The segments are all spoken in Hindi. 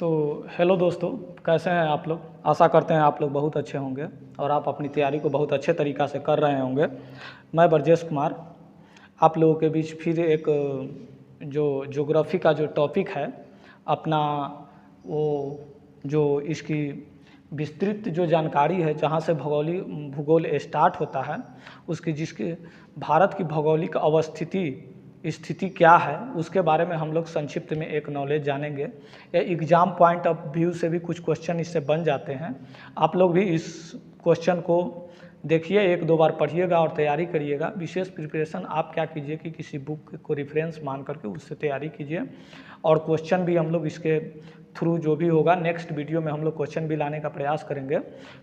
तो हेलो दोस्तों, कैसे हैं आप लोग। आशा करते हैं आप लोग बहुत अच्छे होंगे और आप अपनी तैयारी को बहुत अच्छे तरीक़ा से कर रहे होंगे। मैं ब्रजेश कुमार आप लोगों के बीच फिर एक जो ज्योग्राफी का जो टॉपिक है अपना, वो जो इसकी विस्तृत जो जानकारी है, जहाँ से भूगोल स्टार्ट होता है, उसकी जिसके भारत की भौगोलिक स्थिति क्या है, उसके बारे में हम लोग संक्षिप्त में एक नॉलेज जानेंगे। या एग्ज़ाम पॉइंट ऑफ व्यू से भी कुछ क्वेश्चन इससे बन जाते हैं। आप लोग भी इस क्वेश्चन को देखिए, एक दो बार पढ़िएगा और तैयारी करिएगा। विशेष प्रिपरेशन आप क्या कीजिए कि किसी बुक को रेफरेंस मान करके उससे तैयारी कीजिए, और क्वेश्चन भी हम लोग इसके थ्रू जो भी होगा नेक्स्ट वीडियो में हम लोग क्वेश्चन भी लाने का प्रयास करेंगे।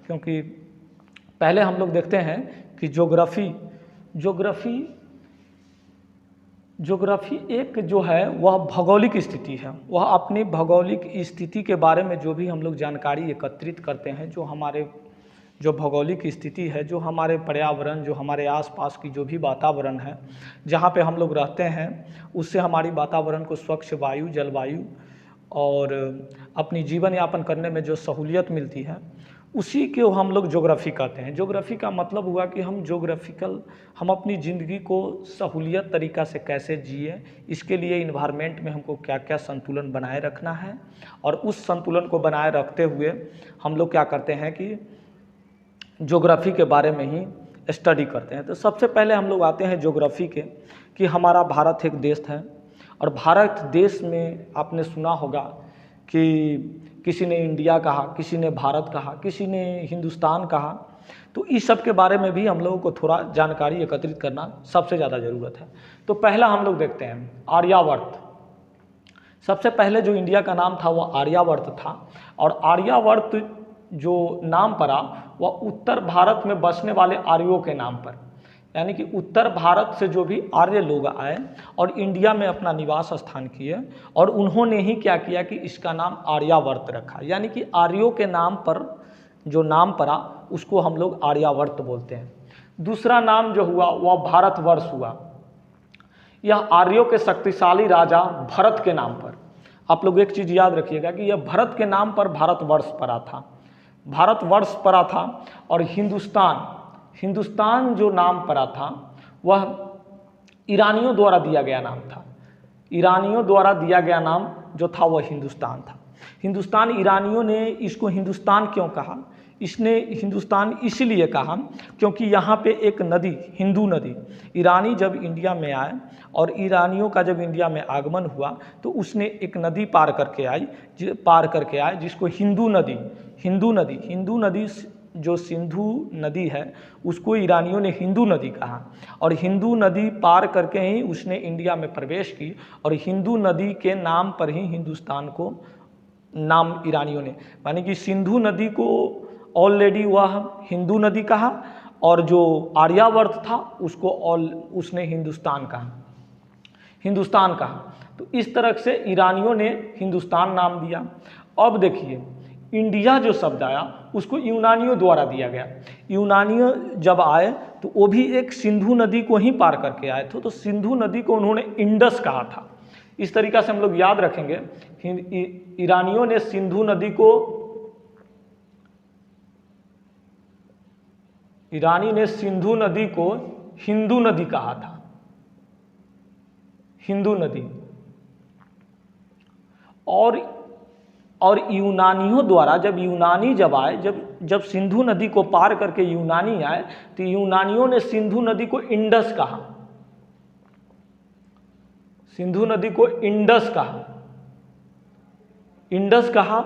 क्योंकि पहले हम लोग देखते हैं कि ज्योग्राफी एक जो है वह भौगोलिक स्थिति है। वह अपनी भौगोलिक स्थिति के बारे में जो भी हम लोग जानकारी एकत्रित करते हैं, जो हमारे जो भौगोलिक स्थिति है, जो हमारे पर्यावरण, जो हमारे आसपास की जो भी वातावरण है, जहाँ पे हम लोग रहते हैं, उससे हमारी वातावरण को स्वच्छ वायु, जलवायु और अपनी जीवन यापन करने में जो सहूलियत मिलती है, उसी को हम लोग ज्योग्राफी कहते हैं। ज्योग्राफी का मतलब हुआ कि हम अपनी ज़िंदगी को सहूलियत तरीक़ा से कैसे जिए, इसके लिए इन्वायरमेंट में हमको क्या क्या संतुलन बनाए रखना है, और उस संतुलन को बनाए रखते हुए हम लोग क्या करते हैं कि ज्योग्राफी के बारे में ही स्टडी करते हैं। तो सबसे पहले हम लोग आते हैं ज्योग्राफी के, कि हमारा भारत एक देश है, और भारत देश में आपने सुना होगा कि किसी ने इंडिया कहा, किसी ने भारत कहा, किसी ने हिंदुस्तान कहा। तो इस सब के बारे में भी हम लोगों को थोड़ा जानकारी एकत्रित करना सबसे ज़्यादा ज़रूरत है। तो पहला हम लोग देखते हैं आर्यावर्त। सबसे पहले जो इंडिया का नाम था वह आर्यावर्त था, और आर्यावर्त जो नाम पड़ा वह उत्तर भारत में बसने वाले आर्यों के नाम पर, यानी कि उत्तर भारत से जो भी आर्य लोग आए और इंडिया में अपना निवास स्थान किए, और उन्होंने ही क्या किया कि इसका नाम आर्यावर्त रखा। यानी कि आर्यों के नाम पर जो नाम पड़ा उसको हम लोग आर्यावर्त बोलते हैं। दूसरा नाम जो हुआ वह भारतवर्ष हुआ। यह आर्यों के शक्तिशाली राजा भरत के नाम पर, आप लोग एक चीज़ याद रखिएगा कि यह भरत के नाम पर भारतवर्ष पड़ा था, भारतवर्ष पड़ा था। और हिंदुस्तान जो नाम पड़ा था वह ईरानियों द्वारा दिया गया नाम था। ईरानियों द्वारा दिया गया नाम जो था वह हिंदुस्तान था। हिंदुस्तान, ईरानियों ने इसको हिंदुस्तान क्यों कहा? इसने हिंदुस्तान इसलिए कहा क्योंकि यहाँ पे एक नदी, हिंदू नदी, ईरानी जब इंडिया में आए और ईरानियों का जब इंडिया में आगमन हुआ तो उसने एक नदी पार करके आए जिसको हिंदू नदी जो सिंधु नदी है उसको ईरानियों ने हिंदू नदी कहा, और हिंदू नदी पार करके ही उसने इंडिया में प्रवेश की, और हिंदू नदी के नाम पर ही हिंदुस्तान को नाम ईरानियों ने, यानी कि सिंधु नदी को ऑलरेडी वह हिंदू नदी कहा, और जो आर्यावर्त था उसको उसने हिंदुस्तान कहा। तो इस तरह से ईरानियों ने हिंदुस्तान नाम दिया। अब देखिए, इंडिया जो शब्द आया उसको यूनानियों द्वारा दिया गया। यूनानियों जब आए तो वो भी एक सिंधु नदी को ही पार करके आए थे, तो सिंधु नदी को उन्होंने इंडस कहा था। इस तरीक़ा से हम लोग याद रखेंगे, ईरानियों ने सिंधु नदी को हिंदू नदी कहा था, हिंदू नदी। और यूनानियों द्वारा जब आए, जब सिंधु नदी को पार करके यूनानी आए तो यूनानियों ने सिंधु नदी को इंडस कहा, सिंधु नदी को इंडस कहा।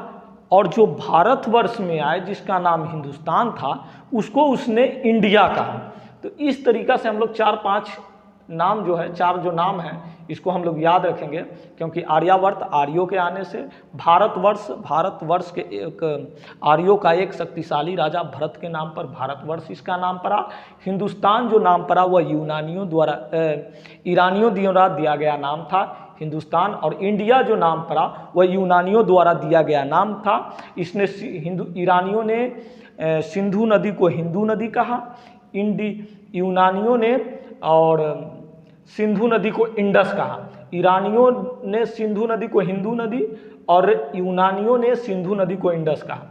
और जो भारतवर्ष में आए जिसका नाम हिंदुस्तान था उसको उसने इंडिया कहा। तो इस तरीक़ा से हम लोग 4-5 नाम जो है, 4 जो नाम हैं इसको हम लोग याद रखेंगे, क्योंकि आर्यावर्त आर्यों के आने से, भारतवर्ष के एक आर्यों का एक शक्तिशाली राजा भरत के नाम पर भारतवर्ष इसका नाम पड़ा। हिंदुस्तान जो नाम पड़ा वह ईरानियों द्वारा दिया गया नाम था हिंदुस्तान, और इंडिया जो नाम पड़ा वह यूनानियों द्वारा दिया गया नाम था। इसने ईरानियों ने सिंधु नदी को हिंदू नदी कहा, यूनानियों ने और सिंधु नदी को इंडस कहा। ईरानियों ने सिंधु नदी को हिंदू नदी और यूनानियों ने सिंधु नदी को इंडस कहा।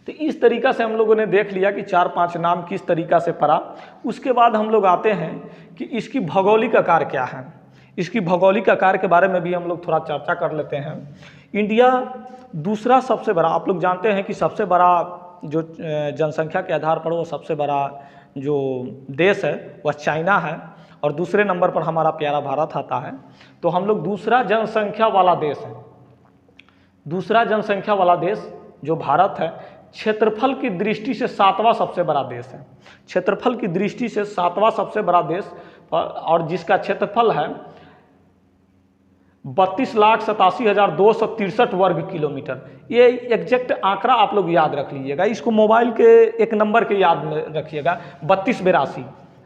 तो इस तरीका से हम लोगों ने देख लिया कि 4-5 नाम किस तरीका से पड़ा। उसके बाद हम लोग आते हैं कि इसकी भौगोलिक आकार क्या है। इसकी भौगोलिक आकार के बारे में भी हम लोग थोड़ा चर्चा कर लेते हैं। इंडिया दूसरा सबसे बड़ा, आप लोग जानते हैं कि सबसे बड़ा जो जनसंख्या के आधार पर वो सबसे बड़ा जो देश है वह चाइना है, और दूसरे नंबर पर हमारा प्यारा भारत आता है। तो हम लोग दूसरा जनसंख्या वाला देश है। दूसरा जनसंख्या वाला देश जो भारत है, क्षेत्रफल की दृष्टि से 7वां सबसे बड़ा देश है। क्षेत्रफल की दृष्टि से 7वां सबसे बड़ा देश, और जिसका क्षेत्रफल है 32,87,263 वर्ग किलोमीटर। ये एग्जैक्ट आंकड़ा आप लोग याद रख लीजिएगा, इसको मोबाइल के एक नंबर के याद में रखिएगा,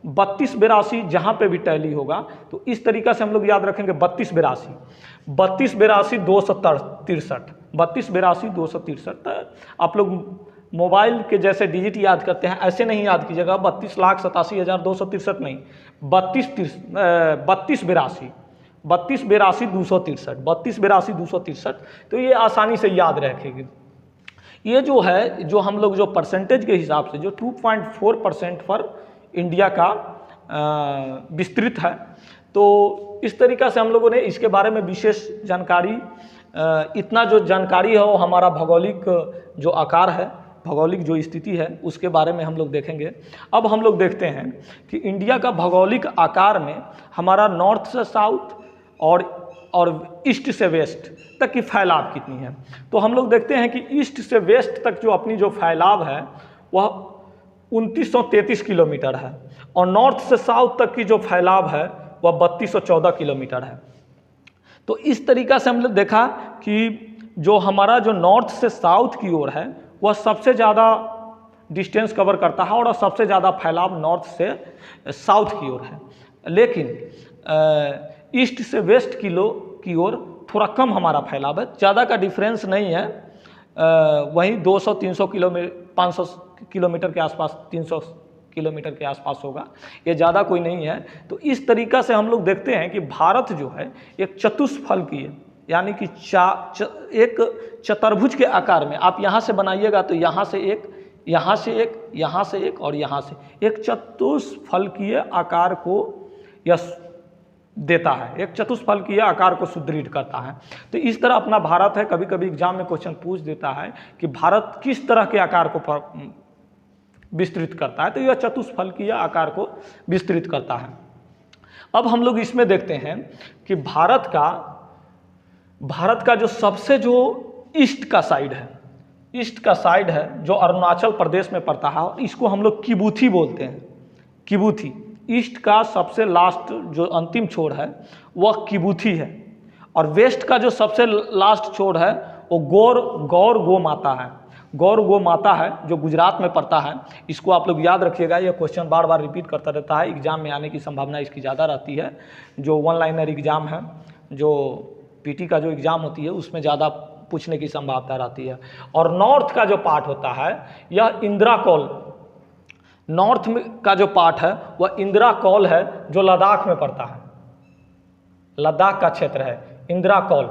3282 जहाँ पे भी टैली होगा तो इस तरीका से हम लोग याद रखेंगे 32,82,263। आप लोग मोबाइल के जैसे डिजिट याद करते हैं ऐसे नहीं याद कीजिएगा, 32,87,263 नहीं, 32,82,263। तो ये आसानी से याद रखेंगे। ये जो है, जो हम लोग जो परसेंटेज के हिसाब से जो 2.4% पर इंडिया का विस्तृत है। तो इस तरीका से हम लोगों ने इसके बारे में विशेष जानकारी, इतना जो जानकारी है वो हमारा भौगोलिक जो आकार है, भौगोलिक जो स्थिति है उसके बारे में हम लोग देखेंगे। अब हम लोग देखते हैं कि इंडिया का भौगोलिक आकार में हमारा नॉर्थ से साउथ और ईस्ट से वेस्ट तक की फैलाव कितनी है। तो हम लोग देखते हैं कि ईस्ट से वेस्ट तक जो अपनी जो फैलाव है वह 2933 किलोमीटर है, और नॉर्थ से साउथ तक की जो फैलाव है वह 3214 किलोमीटर है। तो इस तरीका से हमने देखा कि जो हमारा जो नॉर्थ से साउथ की ओर है वह सबसे ज़्यादा डिस्टेंस कवर करता है और सबसे ज़्यादा फैलाव नॉर्थ से साउथ की ओर है। लेकिन ईस्ट से वेस्ट की ओर थोड़ा कम हमारा फैलाव है, ज़्यादा का डिफरेंस नहीं है, वहीं 200-300 किलोमीटर, 500 किलोमीटर के आसपास, 300 किलोमीटर के आसपास होगा, ये ज़्यादा कोई नहीं है। तो इस तरीका से हम लोग देखते हैं कि भारत जो है एक चतुष्फलकीय है, यानी कि एक चतुर्भुज के आकार में, आप यहाँ से बनाइएगा तो यहाँ से एक, यहाँ से एक, यहाँ से एक और यहाँ से एक चतुष्फलकीय आकार को यह देता है, एक चतुष्फलकीय आकार को सुदृढ़ करता है। तो इस तरह अपना भारत है। कभी कभी एग्जाम में क्वेश्चन पूछ देता है कि भारत किस तरह के आकार को विस्तृत करता है, तो यह चतुष्फलकीय आकार को विस्तृत करता है। अब हम लोग इसमें देखते हैं कि भारत का जो सबसे जो ईस्ट का साइड है, जो अरुणाचल प्रदेश में पड़ता है, और इसको हम लोग किबूथी बोलते हैं, किबूथी। ईस्ट का सबसे लास्ट जो अंतिम छोर है वह किबूथी है, और वेस्ट का जो सबसे लास्ट छोर है वो गौर गो माता है। गौर गो माता है जो गुजरात में पड़ता है। इसको आप लोग याद रखिएगा, ये क्वेश्चन बार बार रिपीट करता रहता है, एग्जाम में आने की संभावना इसकी ज़्यादा रहती है। जो 1 लाइनर एग्जाम है, जो पीटी का जो एग्ज़ाम होती है उसमें ज़्यादा पूछने की संभावना रहती है। और नॉर्थ का जो पार्ट होता है यह इंदिरा कौल, नॉर्थ में का जो पार्ट है वह इंदिरा कौल है जो लद्दाख में पड़ता है। लद्दाख का क्षेत्र है इंदिरा कौल,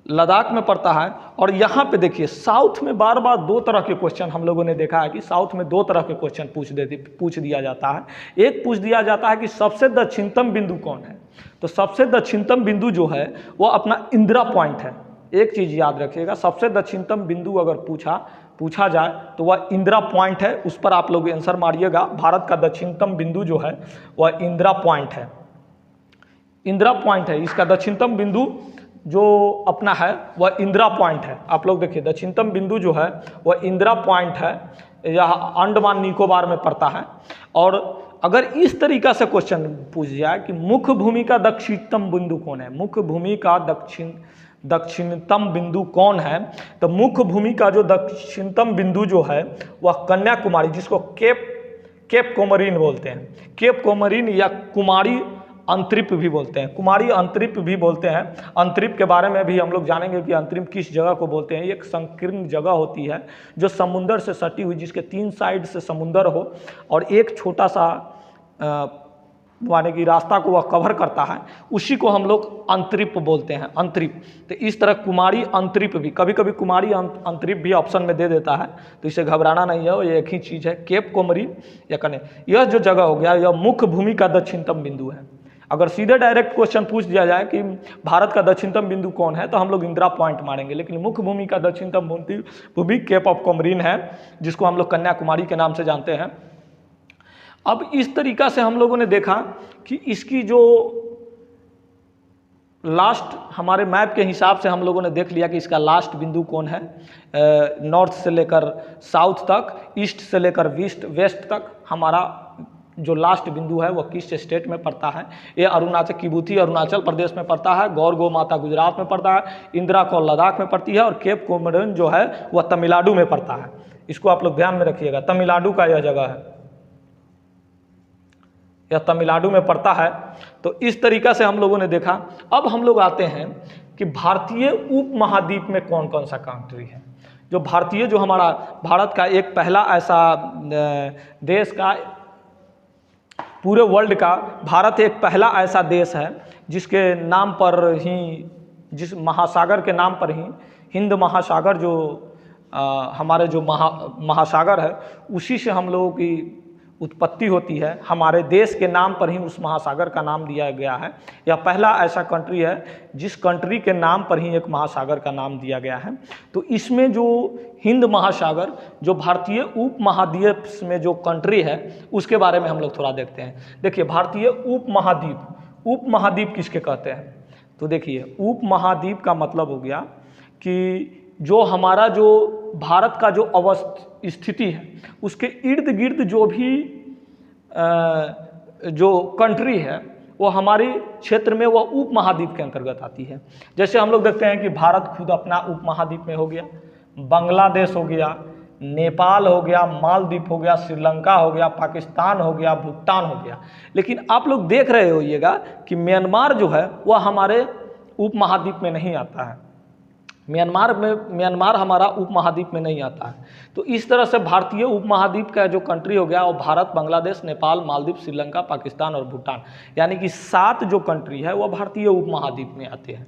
लद्दाख में पड़ता है। और यहाँ पे देखिए साउथ में बार बार 2 तरह के क्वेश्चन हम लोगों ने देखा है कि साउथ में 2 तरह के क्वेश्चन पूछ दिया जाता है। एक पूछ दिया जाता है कि सबसे दक्षिणतम बिंदु कौन है। तो सबसे दक्षिणतम बिंदु जो है वो अपना इंदिरा पॉइंट है। एक चीज़ याद रखिएगा, सबसे दक्षिणतम बिंदु अगर पूछा जाए तो वह इंदिरा पॉइंट है, उस पर आप लोग आंसर मारिएगा। भारत का दक्षिणतम बिंदु जो है वह इंदिरा पॉइंट है, इंदिरा पॉइंट है। इसका दक्षिणतम बिंदु जो अपना है वह इंदिरा पॉइंट है। आप लोग देखिए दक्षिणतम बिंदु जो है वह इंदिरा पॉइंट है, यह अंडमान निकोबार में पड़ता है। और अगर इस तरीका से क्वेश्चन पूछ जाए कि मुख्य भूमि का दक्षिणतम बिंदु कौन है, मुख्य भूमि का दक्षिणतम बिंदु कौन है, तो मुख्य भूमि का जो दक्षिणतम बिंदु जो है वह कन्याकुमारी, जिसको केप कोमरीन बोलते हैं, केप कोमरीन या कुमारी अंतरिप भी बोलते हैं, कुमारी अंतरिप भी बोलते हैं। अंतरिप के बारे में भी हम लोग जानेंगे कि अंतरिप किस जगह को बोलते हैं। एक संकीर्ण जगह होती है जो समुंदर से सटी हुई, जिसके 3 साइड से समुंदर हो और एक छोटा सा माने कि रास्ता को वह कवर करता है, उसी को हम लोग अंतरिप बोलते हैं, अंतरिप। तो इस तरह कुमारी अंतरिप भी, कभी कभी कुमारी अंतरिप भी ऑप्शन में दे देता है, तो इसे घबराना नहीं है, ये एक ही चीज़ है। केप कोमरी या कने, यह जो जगह हो गया, यह मुख्य भूमि का दक्षिणतम बिंदु है। अगर सीधे डायरेक्ट क्वेश्चन पूछ दिया जाए कि भारत का दक्षिणतम बिंदु कौन है, तो हम लोग इंदिरा पॉइंट मारेंगे, लेकिन मुख्य भूमि का दक्षिणतम भूमि केप ऑफ कोमरीन है, जिसको हम लोग कन्याकुमारी के नाम से जानते हैं। अब इस तरीका से हम लोगों ने देखा कि इसकी जो लास्ट, हमारे मैप के हिसाब से हम लोगों ने देख लिया कि इसका लास्ट बिंदु कौन है। नॉर्थ से लेकर साउथ तक, ईस्ट से लेकर वेस्ट तक हमारा जो लास्ट बिंदु है वह किस स्टेट में पड़ता है। ये अरुणाचल, किबूती अरुणाचल प्रदेश में पड़ता है, गौर गो माता गुजरात में पड़ता है, इंदिरा कौल लद्दाख में पड़ती है, और केप कोमोरिन जो है वह तमिलनाडु में पड़ता है। इसको आप लोग ध्यान में रखिएगा, तमिलनाडु का यह जगह है, यह तमिलनाडु में पड़ता है। तो इस तरीका से हम लोगों ने देखा। अब हम लोग आते हैं कि भारतीय उपमहाद्वीप में कौन कौन सा कंट्री है। जो भारतीय, जो हमारा भारत का एक पहला ऐसा देश का, पूरे वर्ल्ड का भारत एक पहला ऐसा देश है जिसके नाम पर ही, जिस महासागर के नाम पर ही हिंद महासागर जो हमारे जो महासागर है, उसी से हम लोगों की उत्पत्ति होती है। हमारे देश के नाम पर ही उस महासागर का नाम दिया गया है। यह पहला ऐसा कंट्री है जिस कंट्री के नाम पर ही एक महासागर का नाम दिया गया है। तो इसमें जो हिंद महासागर, जो भारतीय उपमहाद्वीप में जो कंट्री है, उसके बारे में हम लोग थोड़ा देखते हैं। देखिए, भारतीय उपमहाद्वीप, उपमहाद्वीप किसके कहते हैं? तो देखिए, उपमहाद्वीप का मतलब हो गया कि जो हमारा जो भारत का जो स्थिति है, उसके इर्द गिर्द जो भी जो कंट्री है वो हमारे क्षेत्र में वह उपमहाद्वीप के अंतर्गत आती है। जैसे हम लोग देखते हैं कि भारत खुद अपना उपमहाद्वीप में हो गया, बांग्लादेश हो गया, नेपाल हो गया, मालदीव हो गया, श्रीलंका हो गया, पाकिस्तान हो गया, भूटान हो गया। लेकिन आप लोग देख रहे होइएगा कि म्यांमार जो है वह हमारे उपमहाद्वीप में नहीं आता है। म्यांमार हमारा उपमहाद्वीप में नहीं आता है। तो इस तरह से भारतीय उपमहाद्वीप का जो कंट्री हो गया वो भारत, बांग्लादेश, नेपाल, मालदीव, श्रीलंका, पाकिस्तान और भूटान, यानी कि 7 जो कंट्री है वह भारतीय उपमहाद्वीप में आते हैं।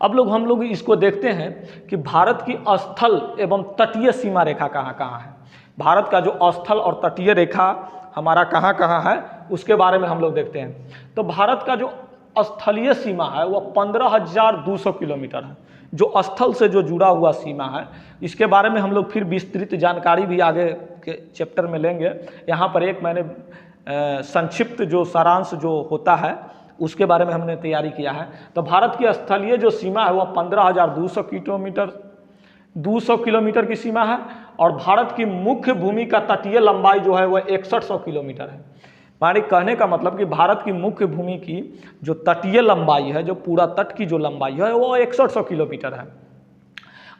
अब हम लोग इसको देखते हैं कि भारत की स्थल एवं तटीय सीमा रेखा कहाँ कहाँ है। भारत का जो स्थल और तटीय रेखा हमारा कहाँ कहाँ है, उसके बारे में हम लोग देखते हैं। तो भारत का जो स्थलीय सीमा है वह 15,200 किलोमीटर है। जो स्थल से जो जुड़ा हुआ सीमा है, इसके बारे में हम लोग फिर विस्तृत जानकारी भी आगे के चैप्टर में लेंगे। यहाँ पर एक मैंने संक्षिप्त जो सारांश जो होता है उसके बारे में हमने तैयारी किया है। तो भारत की स्थलीय जो सीमा है वह 15,200 किलोमीटर की सीमा है, और भारत की मुख्य भूमि का तटीय लंबाई जो है वह 6100 किलोमीटर है। माने कहने का मतलब कि भारत की मुख्य भूमि की जो तटीय लंबाई है, जो पूरा तट की जो लंबाई है वो 6100 किलोमीटर है।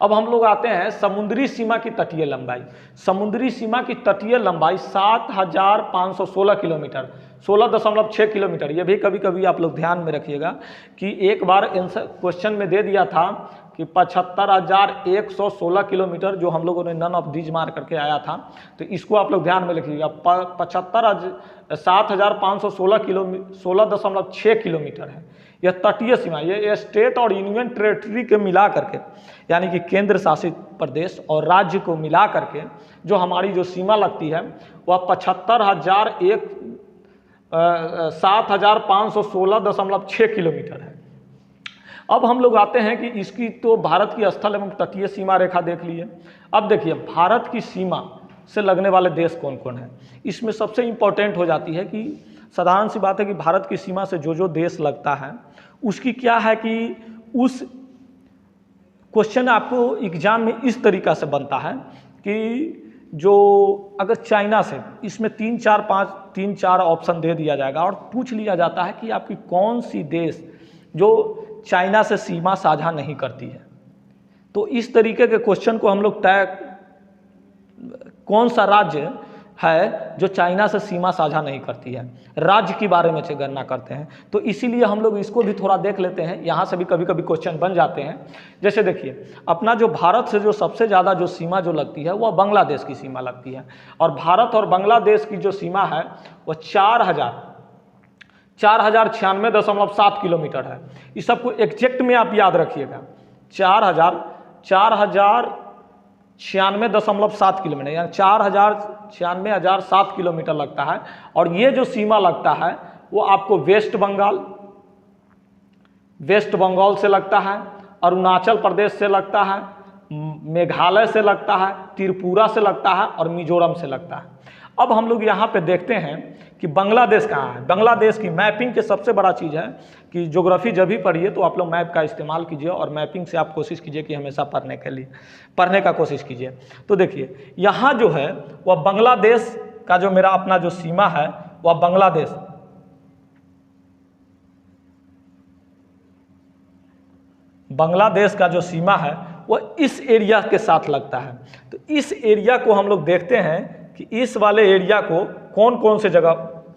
अब हम लोग आते हैं समुद्री सीमा की तटीय लंबाई। समुद्री सीमा की तटीय लंबाई 7516 किलोमीटर, 16.6 किलोमीटर। ये भी कभी कभी आप लोग ध्यान में रखिएगा कि एक बार क्वेश्चन में दे दिया था कि 75,116 किलोमीटर, जो हम लोगों ने नन ऑफ दीज मार करके आया था। तो इसको आप लोग ध्यान में रखिएगा। 7,516 किलोमीटर, 16.6 किलोमीटर है यह तटीय सीमा। ये स्टेट और यूनियन टेरेटरी के मिला करके, यानी कि केंद्र शासित प्रदेश और राज्य को मिला करके जो हमारी जो सीमा लगती है वह 7,516.6 किलोमीटर है। अब हम लोग आते हैं कि इसकी तो भारत की स्थल एवं तटीय सीमा रेखा देख लिए। अब देखिए, भारत की सीमा से लगने वाले देश कौन कौन है। इसमें सबसे इम्पोर्टेंट हो जाती है कि साधारण सी बात है कि भारत की सीमा से जो देश लगता है उसकी क्या है कि उस क्वेश्चन आपको एग्जाम में इस तरीका से बनता है कि जो अगर चाइना से, इसमें 3-4 ऑप्शन दे दिया जाएगा और पूछ लिया जाता है कि आपकी कौन सी देश जो चाइना से सीमा साझा नहीं करती है। तो इस तरीके के क्वेश्चन को हम लोग कौन सा राज्य है जो चाइना से सीमा साझा नहीं करती है, राज्य के बारे में से गणना करते हैं। तो इसीलिए हम लोग इसको भी थोड़ा देख लेते हैं। यहाँ से भी कभी कभी क्वेश्चन बन जाते हैं। जैसे देखिए, अपना जो भारत से जो सबसे ज़्यादा जो सीमा जो लगती है वह बांग्लादेश की सीमा लगती है, और भारत और बांग्लादेश की जो सीमा है वह 4096.7 किलोमीटर है। इस सबको एग्जैक्ट में आप याद रखिएगा, 4096.7 किलोमीटर, यानी 4096,007 किलोमीटर लगता है। और ये जो सीमा लगता है वो आपको वेस्ट बंगाल से लगता है, अरुणाचल प्रदेश से लगता है, मेघालय से लगता है, त्रिपुरा से लगता है और मिजोरम से लगता है। अब हम लोग यहाँ पे देखते हैं कि बांग्लादेश कहाँ है। बांग्लादेश की मैपिंग के सबसे बड़ा चीज़ है कि ज्योग्राफी जब भी पढ़िए तो आप लोग मैप का इस्तेमाल कीजिए और मैपिंग से आप कोशिश कीजिए कि हमेशा पढ़ने का कोशिश कीजिए। तो देखिए यहाँ जो है वह बांग्लादेश का जो मेरा अपना जो सीमा है वह बांग्लादेश का जो सीमा है वह इस एरिया के साथ लगता है। तो इस एरिया को हम लोग देखते हैं कि इस वाले एरिया को कौन कौन से जगह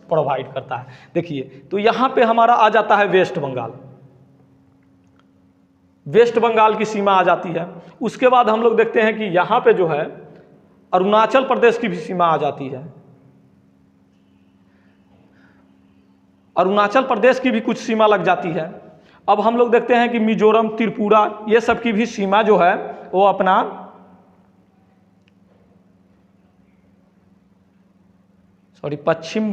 प्रोवाइड करता है। देखिए तो यहाँ पे हमारा आ जाता है वेस्ट बंगाल की सीमा आ जाती है। उसके बाद हम लोग देखते हैं कि यहाँ पे जो है अरुणाचल प्रदेश की भी सीमा आ जाती है। अरुणाचल प्रदेश की भी कुछ सीमा लग जाती है। अब हम लोग देखते हैं कि मिजोरम, त्रिपुरा, ये सब की भी सीमा जो है वो अपना पश्चिम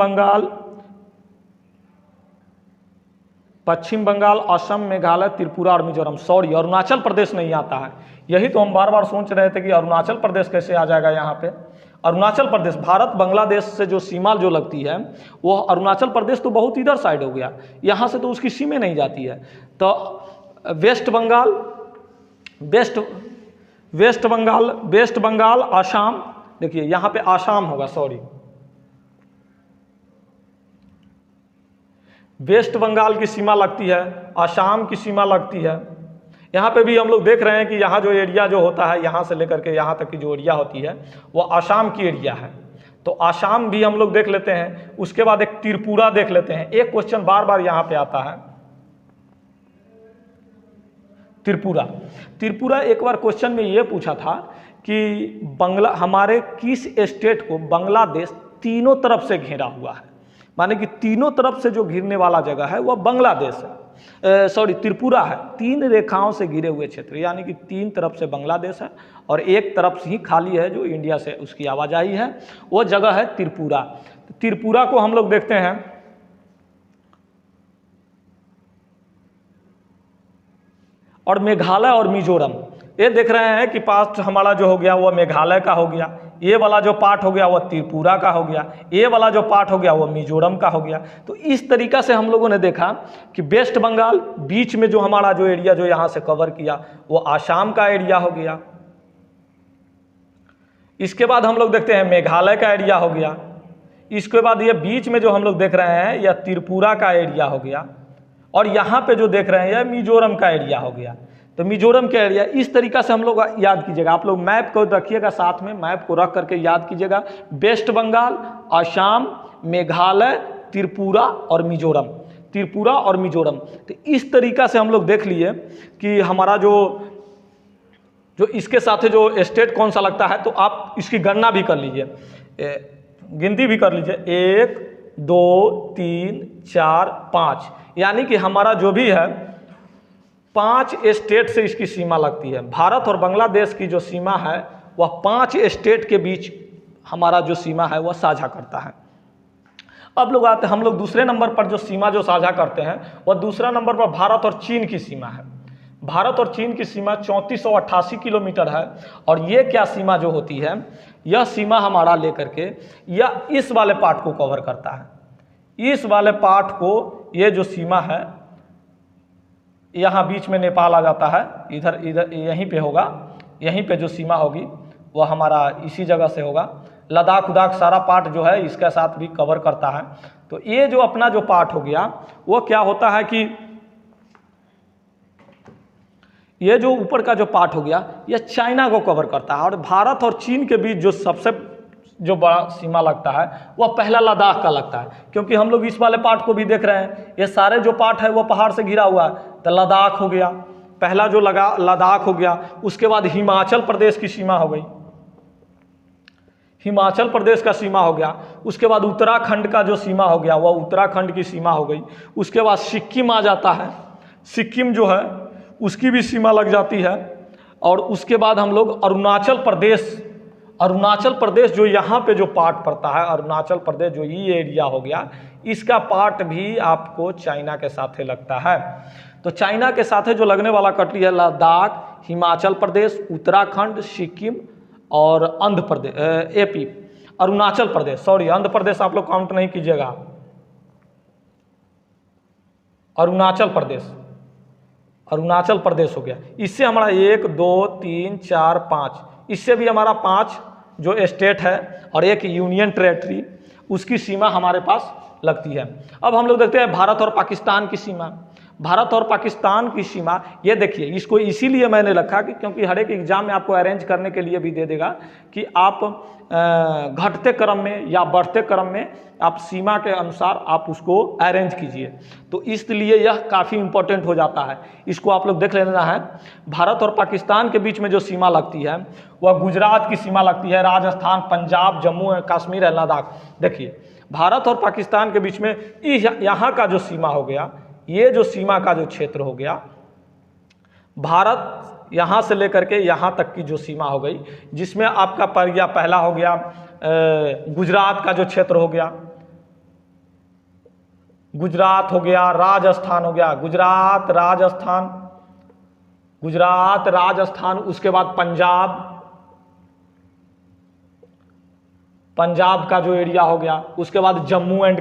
बंगाल, असम, मेघालय, त्रिपुरा और मिजोरम, अरुणाचल प्रदेश नहीं आता है। यही तो हम बार बार सोच रहे थे कि अरुणाचल प्रदेश कैसे आ जाएगा यहाँ पे। अरुणाचल प्रदेश, भारत बांग्लादेश से जो सीमा जो लगती है वो अरुणाचल प्रदेश तो बहुत इधर साइड हो गया, यहाँ से तो उसकी सीमें नहीं जाती है। तो वेस्ट बंगाल, आसाम, देखिए यहाँ पे आसाम होगा, वेस्ट बंगाल की सीमा लगती है, आसाम की सीमा लगती है। यहाँ पे भी हम लोग देख रहे हैं कि यहाँ जो एरिया जो होता है यहाँ से लेकर के यहाँ तक की जो एरिया होती है वो आसाम की एरिया है। तो आसाम भी हम लोग देख लेते हैं। उसके बाद एक त्रिपुरा देख लेते हैं। एक क्वेश्चन बार बार यहाँ पे आता है, त्रिपुरा एक बार क्वेश्चन में ये पूछा था कि हमारे किस स्टेट को बांग्लादेश तीनों तरफ से घेरा हुआ है, माने कि तीनों तरफ से जो घिरने वाला जगह है वह बांग्लादेश है, त्रिपुरा है। 3 रेखाओं से घिरे हुए क्षेत्र, यानी कि 3 तरफ से बांग्लादेश है और एक तरफ से ही खाली है जो इंडिया से उसकी आवाजाही है, वो जगह है त्रिपुरा। त्रिपुरा को हम लोग देखते हैं, और मेघालय और मिजोरम, ये देख रहे हैं कि पास हमारा जो हो गया वह मेघालय का हो गया, ये वाला जो पार्ट हो गया वह त्रिपुरा का हो गया, ये वाला जो पार्ट हो गया वह मिजोरम का हो गया। तो इस तरीका से हम लोगों ने देखा कि वेस्ट बंगाल बीच में जो हमारा जो एरिया जो यहाँ से कवर किया वो आसाम का एरिया हो गया। इसके बाद हम लोग देखते हैं मेघालय का एरिया हो गया। इसके बाद ये बीच में जो हम लोग देख रहे हैं यह त्रिपुरा का एरिया हो गया, और यहाँ पे जो देख रहे हैं यह मिजोरम का एरिया हो गया। तो मिजोरम का एरिया इस तरीका से हम लोग याद कीजिएगा। आप लोग मैप को रखिएगा, साथ में मैप को रख करके याद कीजिएगा। वेस्ट बंगाल, आसाम, मेघालय, त्रिपुरा और मिजोरम। तो इस तरीका से हम लोग देख लिए कि हमारा जो इसके साथ जो स्टेट कौन सा लगता है। तो आप इसकी गणना भी कर लीजिए, गिनती भी कर लीजिए, 1 2 3 4 5, यानी कि हमारा जो भी है 5 स्टेट से इसकी सीमा लगती है। भारत और बांग्लादेश की जो सीमा है वह 5 स्टेट के बीच हमारा जो सीमा है वह साझा करता है। अब लोग आते हैं, हम लोग दूसरे नंबर पर जो सीमा जो साझा करते हैं वह दूसरा नंबर पर भारत और चीन की सीमा है। भारत और चीन की सीमा 3488 किलोमीटर है। और ये क्या सीमा जो होती है, यह सीमा हमारा लेकर के यह इस वाले पार्ट को कवर करता है। इस वाले पार्ट को, ये जो सीमा है, यहाँ बीच में नेपाल आ जाता है, इधर यहीं पे होगा, यहीं पे जो सीमा होगी वह हमारा इसी जगह से होगा। लद्दाख उदाख सारा पार्ट जो है इसके साथ भी कवर करता है। तो ये जो अपना जो पार्ट हो गया वो क्या होता है कि ये जो ऊपर का जो पार्ट हो गया यह चाइना को कवर करता है। और भारत और चीन के बीच जो सबसे जो बड़ा सीमा लगता है वह पहला लद्दाख का लगता है, क्योंकि हम लोग इस वाले पार्ट को भी देख रहे हैं, ये सारे जो पार्ट है वो पहाड़ से घिरा हुआ है। तो लद्दाख हो गया पहला जो लद्दाख हो गया। उसके बाद हिमाचल प्रदेश की सीमा हो गई, हिमाचल प्रदेश का सीमा हो गया। उसके बाद उत्तराखंड का जो सीमा हो गया वह उत्तराखंड की सीमा हो गई। उसके बाद सिक्किम आ जाता है, सिक्किम जो है उसकी भी सीमा लग जाती है। और उसके बाद हम लोग अरुणाचल प्रदेश जो यहाँ पे जो पार्ट पड़ता है, अरुणाचल प्रदेश जो ये एरिया हो गया, इसका पार्ट भी आपको चाइना के साथ लगता है। तो चाइना के साथ जो लगने वाला कंट्री है लद्दाख, हिमाचल प्रदेश, उत्तराखंड, सिक्किम और आंध्र प्रदेश, एपी, अरुणाचल प्रदेश, सॉरी आंध्र प्रदेश आप लोग काउंट नहीं कीजिएगा, अरुणाचल प्रदेश हो गया। इससे हमारा 1 2 3 4 5, इससे भी हमारा 5 जो स्टेट है और एक यूनियन टेरेटरी, उसकी सीमा हमारे पास लगती है। अब हम लोग देखते हैं भारत और पाकिस्तान की सीमा। भारत और पाकिस्तान की सीमा ये देखिए, इसको इसीलिए मैंने रखा कि क्योंकि हर एक एग्जाम में आपको अरेंज करने के लिए भी दे देगा कि आप घटते क्रम में या बढ़ते क्रम में आप सीमा के अनुसार आप उसको अरेंज कीजिए। तो इसलिए यह काफ़ी इम्पोर्टेंट हो जाता है, इसको आप लोग देख लेना है। भारत और पाकिस्तान के बीच में जो सीमा लगती है वह गुजरात की सीमा लगती है, राजस्थान, पंजाब, जम्मू कश्मीर, लद्दाख। देखिए भारत और पाकिस्तान के बीच में यहाँ का जो सीमा हो गया, ये जो सीमा का जो क्षेत्र हो गया, भारत यहाँ से लेकर के यहाँ तक की जो सीमा हो गई, जिसमें आपका पहला हो गया गुजरात का जो क्षेत्र हो गया, गुजरात हो गया, राजस्थान हो गया, गुजरात राजस्थान, उसके बाद पंजाब का जो एरिया हो गया, उसके बाद जम्मू एंड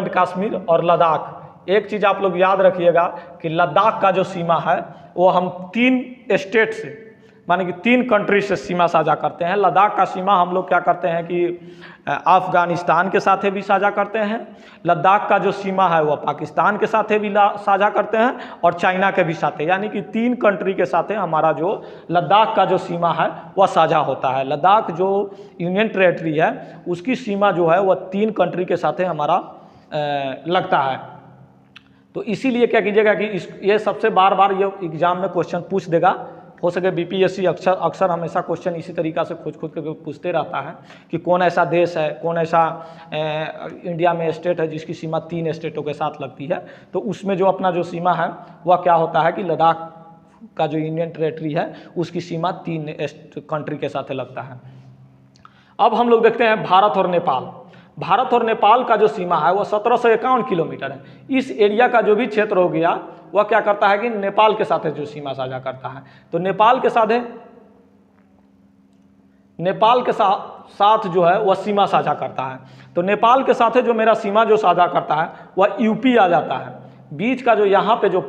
कश्मीर और लद्दाख। एक चीज़ आप लोग याद रखिएगा कि लद्दाख का जो सीमा है वो हम 3 स्टेट से, माने कि 3 कंट्री से सीमा साझा करते हैं। लद्दाख का सीमा हम लोग क्या करते हैं कि अफगानिस्तान के साथ भी साझा करते हैं। लद्दाख का जो सीमा है वह पाकिस्तान के साथ भी साझा करते हैं और चाइना के भी साथ, यानी कि 3 कंट्री के साथ हमारा जो लद्दाख का जो सीमा है वह साझा होता है। लद्दाख जो यूनियन टेरेटरी है उसकी सीमा जो है वह 3 कंट्री के साथ हमारा लगता है। तो इसीलिए क्या कीजिएगा कि ये सबसे बार ये एग्जाम में क्वेश्चन पूछ देगा। हो सके बीपीएससी अक्सर हमेशा क्वेश्चन इसी तरीक़ा से खोज करके पूछते रहता है कि कौन ऐसा देश है, कौन ऐसा इंडिया में स्टेट है जिसकी सीमा 3 स्टेटों के साथ लगती है। तो उसमें जो अपना जो सीमा है वह क्या होता है कि लद्दाख का जो यूनियन टेरेटरी है उसकी सीमा 3 कंट्री के साथ लगता है। अब हम लोग देखते हैं भारत और नेपाल का जो सीमा है वह 1751 किलोमीटर है। इस एरिया का जो भी क्षेत्र हो गया वह क्या करता है कि नेपाल के साथ जो सीमा साझा करता है। तो नेपाल के साथ जो है वह सीमा साझा करता है। तो नेपाल के साथ जो मेरा सीमा जो साझा करता है वह यूपी आ जाता है। बीच का जो यहाँ पे जो